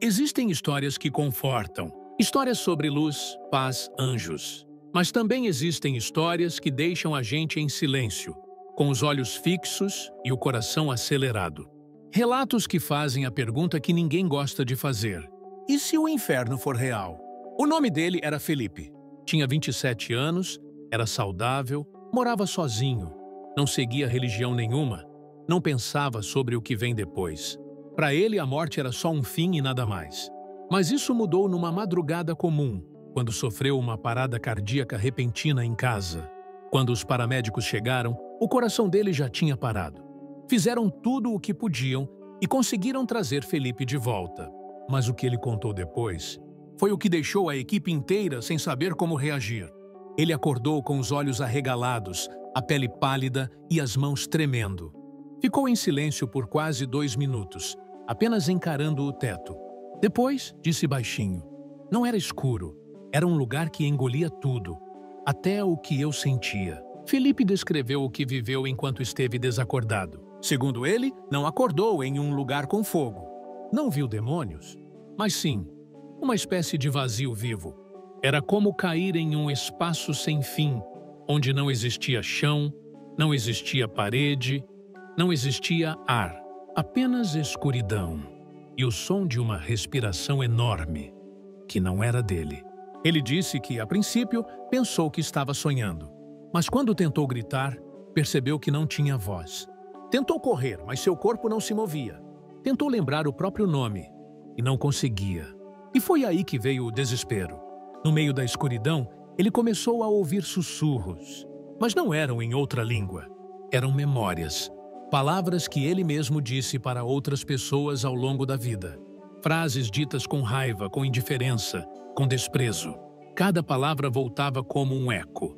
Existem histórias que confortam, histórias sobre luz, paz, anjos. Mas também existem histórias que deixam a gente em silêncio, com os olhos fixos e o coração acelerado. Relatos que fazem a pergunta que ninguém gosta de fazer: e se o inferno for real? O nome dele era Felipe. Tinha 27 anos, era saudável, morava sozinho, não seguia religião nenhuma, não pensava sobre o que vem depois. Para ele, a morte era só um fim e nada mais. Mas isso mudou numa madrugada comum, quando sofreu uma parada cardíaca repentina em casa. Quando os paramédicos chegaram, o coração dele já tinha parado. Fizeram tudo o que podiam e conseguiram trazer Felipe de volta. Mas o que ele contou depois foi o que deixou a equipe inteira sem saber como reagir. Ele acordou com os olhos arregalados, a pele pálida e as mãos tremendo. Ficou em silêncio por quase 2 minutos, apenas encarando o teto. Depois, disse baixinho: não era escuro, era um lugar que engolia tudo, até o que eu sentia. Felipe descreveu o que viveu enquanto esteve desacordado. Segundo ele, não acordou em um lugar com fogo. Não viu demônios, mas sim, uma espécie de vazio vivo. Era como cair em um espaço sem fim, onde não existia chão, não existia parede, não existia ar, apenas escuridão e o som de uma respiração enorme, que não era dele. Ele disse que, a princípio, pensou que estava sonhando, mas quando tentou gritar, percebeu que não tinha voz. Tentou correr, mas seu corpo não se movia. Tentou lembrar o próprio nome e não conseguia. E foi aí que veio o desespero. No meio da escuridão, ele começou a ouvir sussurros, mas não eram em outra língua. Eram memórias. Palavras que ele mesmo disse para outras pessoas ao longo da vida. Frases ditas com raiva, com indiferença, com desprezo. Cada palavra voltava como um eco,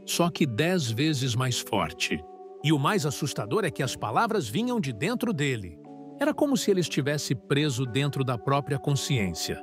só que 10 vezes mais forte. E o mais assustador é que as palavras vinham de dentro dele. Era como se ele estivesse preso dentro da própria consciência,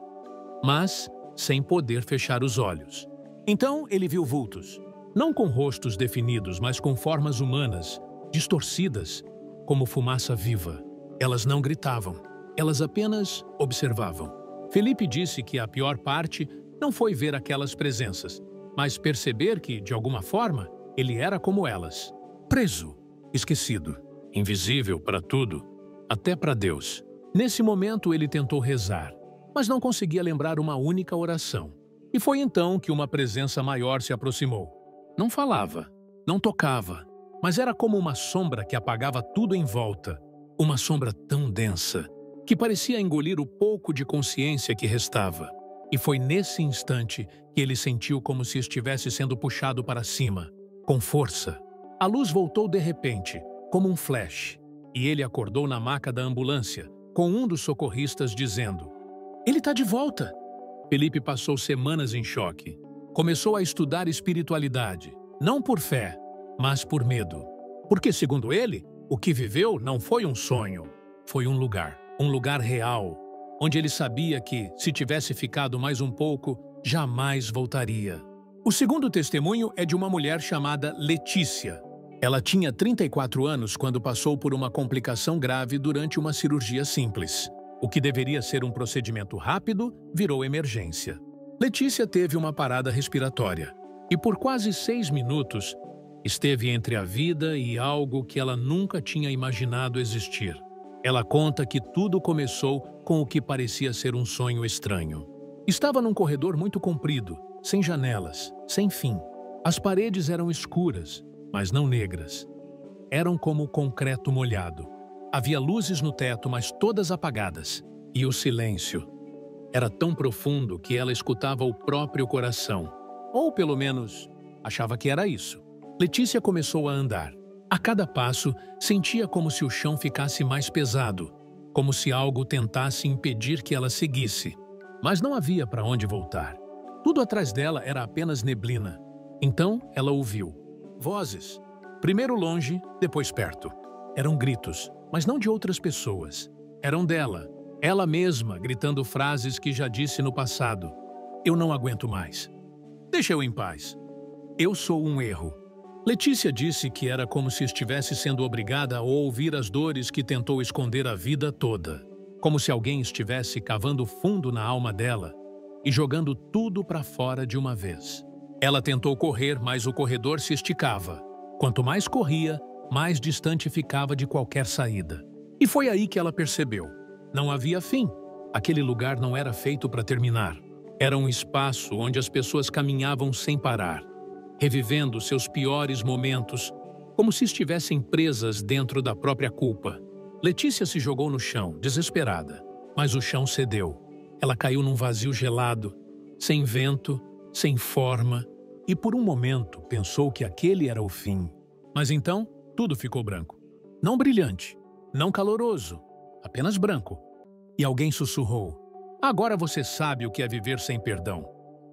mas sem poder fechar os olhos. Então ele viu vultos, não com rostos definidos, mas com formas humanas, distorcidas, como fumaça viva. Elas não gritavam, elas apenas observavam. Felipe disse que a pior parte não foi ver aquelas presenças, mas perceber que, de alguma forma, ele era como elas. Preso, esquecido, invisível para tudo, até para Deus. Nesse momento ele tentou rezar, mas não conseguia lembrar uma única oração. E foi então que uma presença maior se aproximou. Não falava, não tocava, mas era como uma sombra que apagava tudo em volta. Uma sombra tão densa que parecia engolir o pouco de consciência que restava. E foi nesse instante que ele sentiu como se estivesse sendo puxado para cima, com força. A luz voltou de repente, como um flash, e ele acordou na maca da ambulância, com um dos socorristas dizendo: "Ele está de volta!" Felipe passou semanas em choque. Começou a estudar espiritualidade, não por fé, mas por medo. Porque, segundo ele, o que viveu não foi um sonho, foi um lugar real, onde ele sabia que, se tivesse ficado mais um pouco, jamais voltaria. O segundo testemunho é de uma mulher chamada Letícia. Ela tinha 34 anos quando passou por uma complicação grave durante uma cirurgia simples. O que deveria ser um procedimento rápido virou emergência. Letícia teve uma parada respiratória e, por quase 6 minutos, esteve entre a vida e algo que ela nunca tinha imaginado existir. Ela conta que tudo começou com o que parecia ser um sonho estranho. Estava num corredor muito comprido, sem janelas, sem fim. As paredes eram escuras, mas não negras. Eram como concreto molhado. Havia luzes no teto, mas todas apagadas. E o silêncio era tão profundo que ela escutava o próprio coração. Ou, pelo menos, achava que era isso. Letícia começou a andar. A cada passo, sentia como se o chão ficasse mais pesado, como se algo tentasse impedir que ela seguisse. Mas não havia para onde voltar. Tudo atrás dela era apenas neblina. Então, ela ouviu vozes. Primeiro longe, depois perto. Eram gritos, mas não de outras pessoas. Eram dela, ela mesma, gritando frases que já disse no passado. "Eu não aguento mais. Deixa eu em paz. Eu sou um erro." Letícia disse que era como se estivesse sendo obrigada a ouvir as dores que tentou esconder a vida toda. como se alguém estivesse cavando fundo na alma dela e jogando tudo para fora de uma vez. Ela tentou correr, mas o corredor se esticava. Quanto mais corria, mais distante ficava de qualquer saída. E foi aí que ela percebeu. Não havia fim. Aquele lugar não era feito para terminar. Era um espaço onde as pessoas caminhavam sem parar, revivendo seus piores momentos, como se estivessem presas dentro da própria culpa. Letícia se jogou no chão, desesperada, mas o chão cedeu. Ela caiu num vazio gelado, sem vento, sem forma, e por um momento pensou que aquele era o fim. Mas então, tudo ficou branco. Não brilhante, não caloroso, apenas branco. E alguém sussurrou: "Agora você sabe o que é viver sem perdão."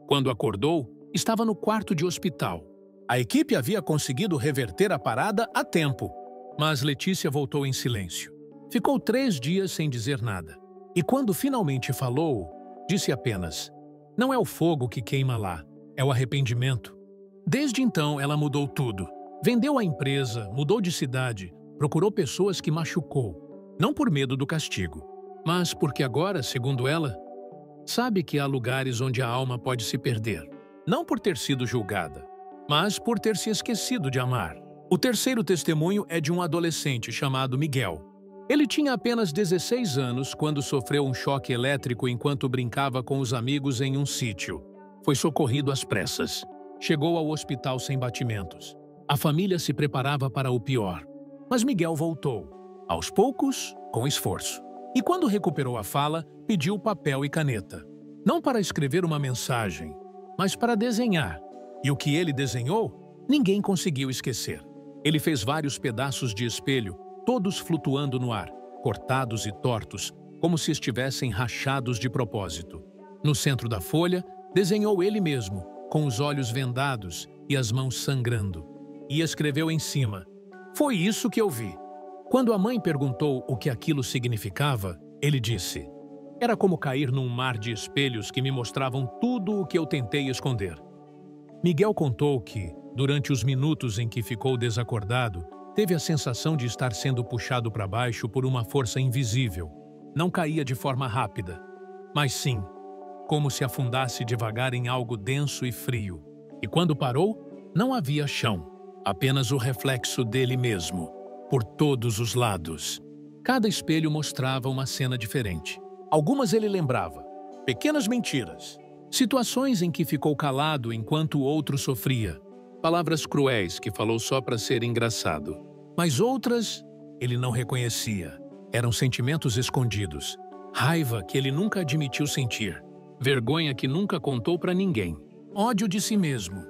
Quando acordou, estava no quarto de hospital. A equipe havia conseguido reverter a parada a tempo, mas Letícia voltou em silêncio. Ficou 3 dias sem dizer nada. E quando finalmente falou, disse apenas: "Não é o fogo que queima lá, é o arrependimento." Desde então, ela mudou tudo. Vendeu a empresa, mudou de cidade, procurou pessoas que machucou, não por medo do castigo, mas porque agora, segundo ela, sabe que há lugares onde a alma pode se perder, não por ter sido julgada, mas por ter se esquecido de amar. O terceiro testemunho é de um adolescente chamado Miguel. Ele tinha apenas 16 anos quando sofreu um choque elétrico enquanto brincava com os amigos em um sítio. Foi socorrido às pressas. Chegou ao hospital sem batimentos. A família se preparava para o pior. Mas Miguel voltou, aos poucos, com esforço. E quando recuperou a fala, pediu papel e caneta. Não para escrever uma mensagem, mas para desenhar. E o que ele desenhou, ninguém conseguiu esquecer. Ele fez vários pedaços de espelho, todos flutuando no ar, cortados e tortos, como se estivessem rachados de propósito. No centro da folha, desenhou ele mesmo, com os olhos vendados e as mãos sangrando. E escreveu em cima: "Foi isso que eu vi." Quando a mãe perguntou o que aquilo significava, ele disse: "Era como cair num mar de espelhos que me mostravam tudo o que eu tentei esconder." Miguel contou que, durante os minutos em que ficou desacordado, teve a sensação de estar sendo puxado para baixo por uma força invisível. Não caía de forma rápida, mas sim, como se afundasse devagar em algo denso e frio. E quando parou, não havia chão, apenas o reflexo dele mesmo, por todos os lados. Cada espelho mostrava uma cena diferente. Algumas ele lembrava, pequenas mentiras, situações em que ficou calado enquanto o outro sofria, palavras cruéis que falou só para ser engraçado. Mas outras ele não reconhecia. Eram sentimentos escondidos, raiva que ele nunca admitiu sentir, vergonha que nunca contou para ninguém, ódio de si mesmo.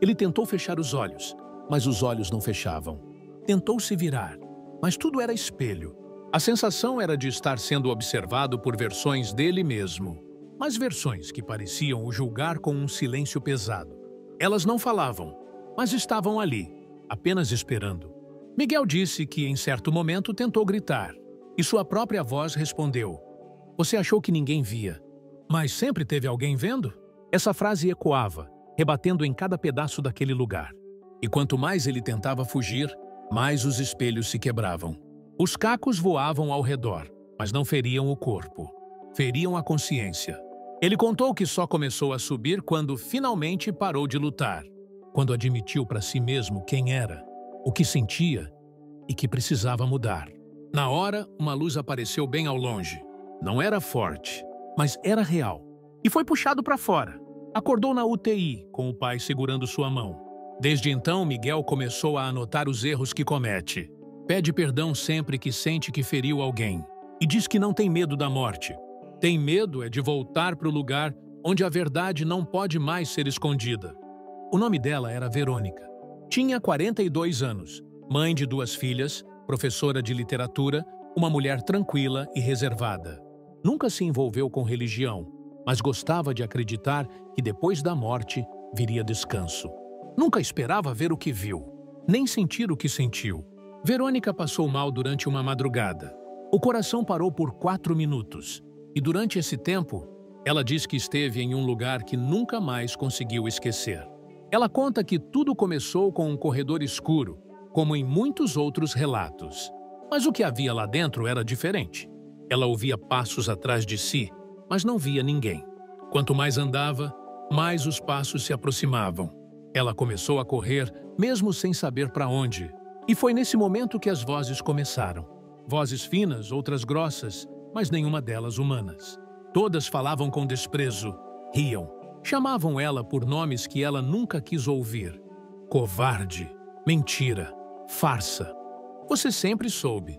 Ele tentou fechar os olhos, mas os olhos não fechavam. Tentou se virar, mas tudo era espelho. A sensação era de estar sendo observado por versões dele mesmo, mas versões que pareciam o julgar com um silêncio pesado. Elas não falavam, mas estavam ali, apenas esperando. Miguel disse que, em certo momento, tentou gritar, e sua própria voz respondeu: "Você achou que ninguém via, mas sempre teve alguém vendo?" Essa frase ecoava, rebatendo em cada pedaço daquele lugar. E quanto mais ele tentava fugir, mais os espelhos se quebravam. Os cacos voavam ao redor, mas não feriam o corpo. Feriam a consciência. Ele contou que só começou a subir quando finalmente parou de lutar, quando admitiu para si mesmo quem era, o que sentia e que precisava mudar. Na hora, uma luz apareceu bem ao longe. Não era forte, mas era real. E foi puxado para fora. Acordou na UTI, com o pai segurando sua mão. Desde então, Miguel começou a anotar os erros que comete. Pede perdão sempre que sente que feriu alguém. E diz que não tem medo da morte. Tem medo é de voltar para o lugar onde a verdade não pode mais ser escondida. O nome dela era Verônica. Tinha 42 anos, mãe de 2 filhas, professora de literatura, uma mulher tranquila e reservada. Nunca se envolveu com religião, mas gostava de acreditar que depois da morte viria descanso. Nunca esperava ver o que viu, nem sentir o que sentiu. Verônica passou mal durante uma madrugada. O coração parou por 4 minutos, e durante esse tempo, ela diz que esteve em um lugar que nunca mais conseguiu esquecer. Ela conta que tudo começou com um corredor escuro, como em muitos outros relatos. Mas o que havia lá dentro era diferente. Ela ouvia passos atrás de si, mas não via ninguém. Quanto mais andava, mais os passos se aproximavam. Ela começou a correr, mesmo sem saber para onde. E foi nesse momento que as vozes começaram. Vozes finas, outras grossas, mas nenhuma delas humanas. Todas falavam com desprezo, riam, chamavam ela por nomes que ela nunca quis ouvir. Covarde, mentira, farsa. Você sempre soube.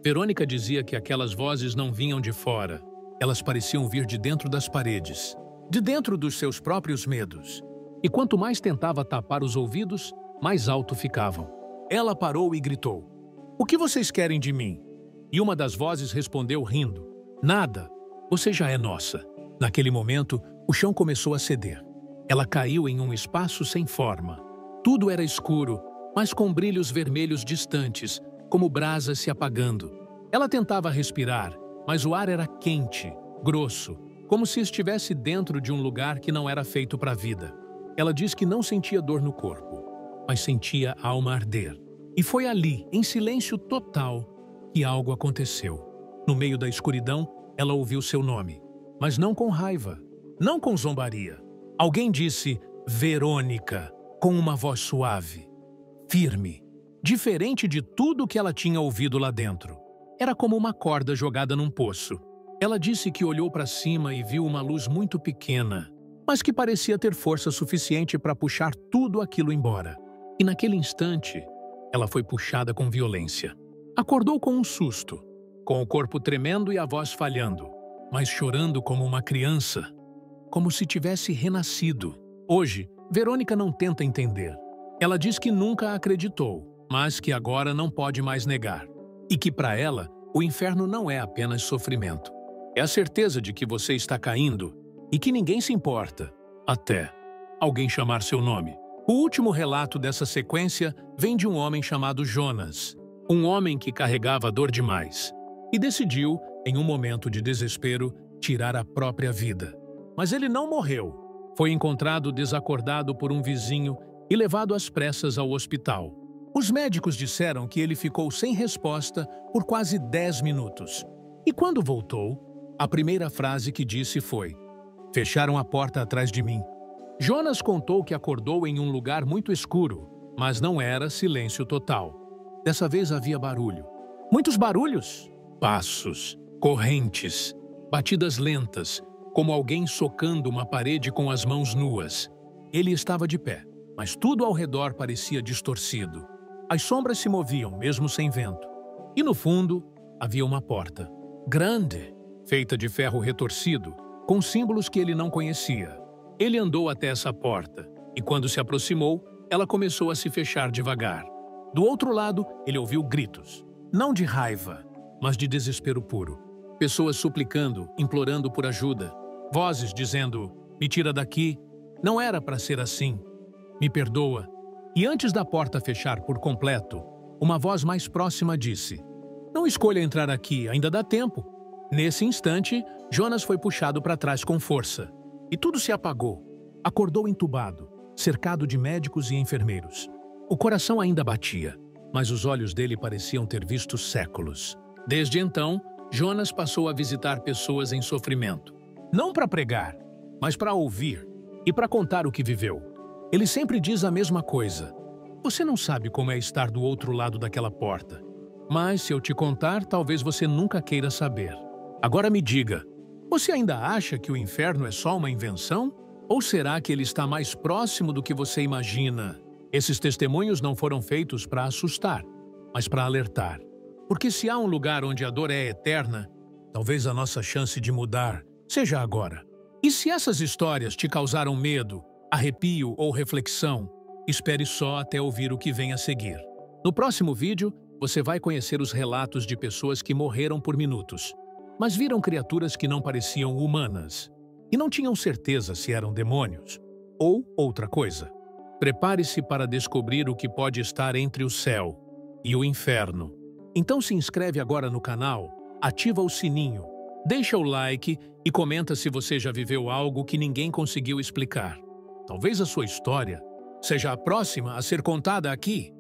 Verônica dizia que aquelas vozes não vinham de fora. Elas pareciam vir de dentro das paredes, de dentro dos seus próprios medos. E quanto mais tentava tapar os ouvidos, mais alto ficavam. Ela parou e gritou: "O que vocês querem de mim?" E uma das vozes respondeu rindo: "Nada, você já é nossa." Naquele momento, o chão começou a ceder. Ela caiu em um espaço sem forma. Tudo era escuro, mas com brilhos vermelhos distantes, como brasas se apagando. Ela tentava respirar, mas o ar era quente, grosso, como se estivesse dentro de um lugar que não era feito para a vida. Ela diz que não sentia dor no corpo, mas sentia a alma arder. E foi ali, em silêncio total, que algo aconteceu. No meio da escuridão, ela ouviu seu nome, mas não com raiva, não com zombaria. Alguém disse Verônica, com uma voz suave, firme, diferente de tudo que ela tinha ouvido lá dentro. Era como uma corda jogada num poço. Ela disse que olhou para cima e viu uma luz muito pequena, mas que parecia ter força suficiente para puxar tudo aquilo embora. E naquele instante, ela foi puxada com violência. Acordou com um susto, com o corpo tremendo e a voz falhando, mas chorando como uma criança, como se tivesse renascido. Hoje, Verônica não tenta entender. Ela diz que nunca acreditou, mas que agora não pode mais negar. E que para ela, o inferno não é apenas sofrimento. É a certeza de que você está caindo e que ninguém se importa, até alguém chamar seu nome. O último relato dessa sequência vem de um homem chamado Jonas, um homem que carregava dor demais e decidiu, em um momento de desespero, tirar a própria vida. Mas ele não morreu. Foi encontrado desacordado por um vizinho e levado às pressas ao hospital. Os médicos disseram que ele ficou sem resposta por quase 10 minutos. E quando voltou, a primeira frase que disse foi: "Fecharam a porta atrás de mim." Jonas contou que acordou em um lugar muito escuro, mas não era silêncio total. Dessa vez havia barulho. Muitos barulhos. Passos, correntes, batidas lentas, como alguém socando uma parede com as mãos nuas. Ele estava de pé, mas tudo ao redor parecia distorcido. As sombras se moviam, mesmo sem vento. E no fundo, havia uma porta, grande, feita de ferro retorcido, com símbolos que ele não conhecia. Ele andou até essa porta, e quando se aproximou, ela começou a se fechar devagar. Do outro lado, ele ouviu gritos, não de raiva, mas de desespero puro. Pessoas suplicando, implorando por ajuda. Vozes dizendo: "Me tira daqui, não era para ser assim. Me perdoa." E antes da porta fechar por completo, uma voz mais próxima disse: "Não escolha entrar aqui, ainda dá tempo." Nesse instante, Jonas foi puxado para trás com força. E tudo se apagou. Acordou entubado, cercado de médicos e enfermeiros. O coração ainda batia, mas os olhos dele pareciam ter visto séculos. Desde então, Jonas passou a visitar pessoas em sofrimento. Não para pregar, mas para ouvir e para contar o que viveu. Ele sempre diz a mesma coisa: "Você não sabe como é estar do outro lado daquela porta. Mas se eu te contar, talvez você nunca queira saber. Agora me diga, você ainda acha que o inferno é só uma invenção? Ou será que ele está mais próximo do que você imagina?" Esses testemunhos não foram feitos para assustar, mas para alertar. Porque se há um lugar onde a dor é eterna, talvez a nossa chance de mudar seja agora. E se essas histórias te causaram medo, arrepio ou reflexão, espere só até ouvir o que vem a seguir. No próximo vídeo, você vai conhecer os relatos de pessoas que morreram por minutos, mas viram criaturas que não pareciam humanas e não tinham certeza se eram demônios ou outra coisa. Prepare-se para descobrir o que pode estar entre o céu e o inferno. Então se inscreve agora no canal, ativa o sininho, deixa o like e comenta se você já viveu algo que ninguém conseguiu explicar. Talvez a sua história seja a próxima a ser contada aqui.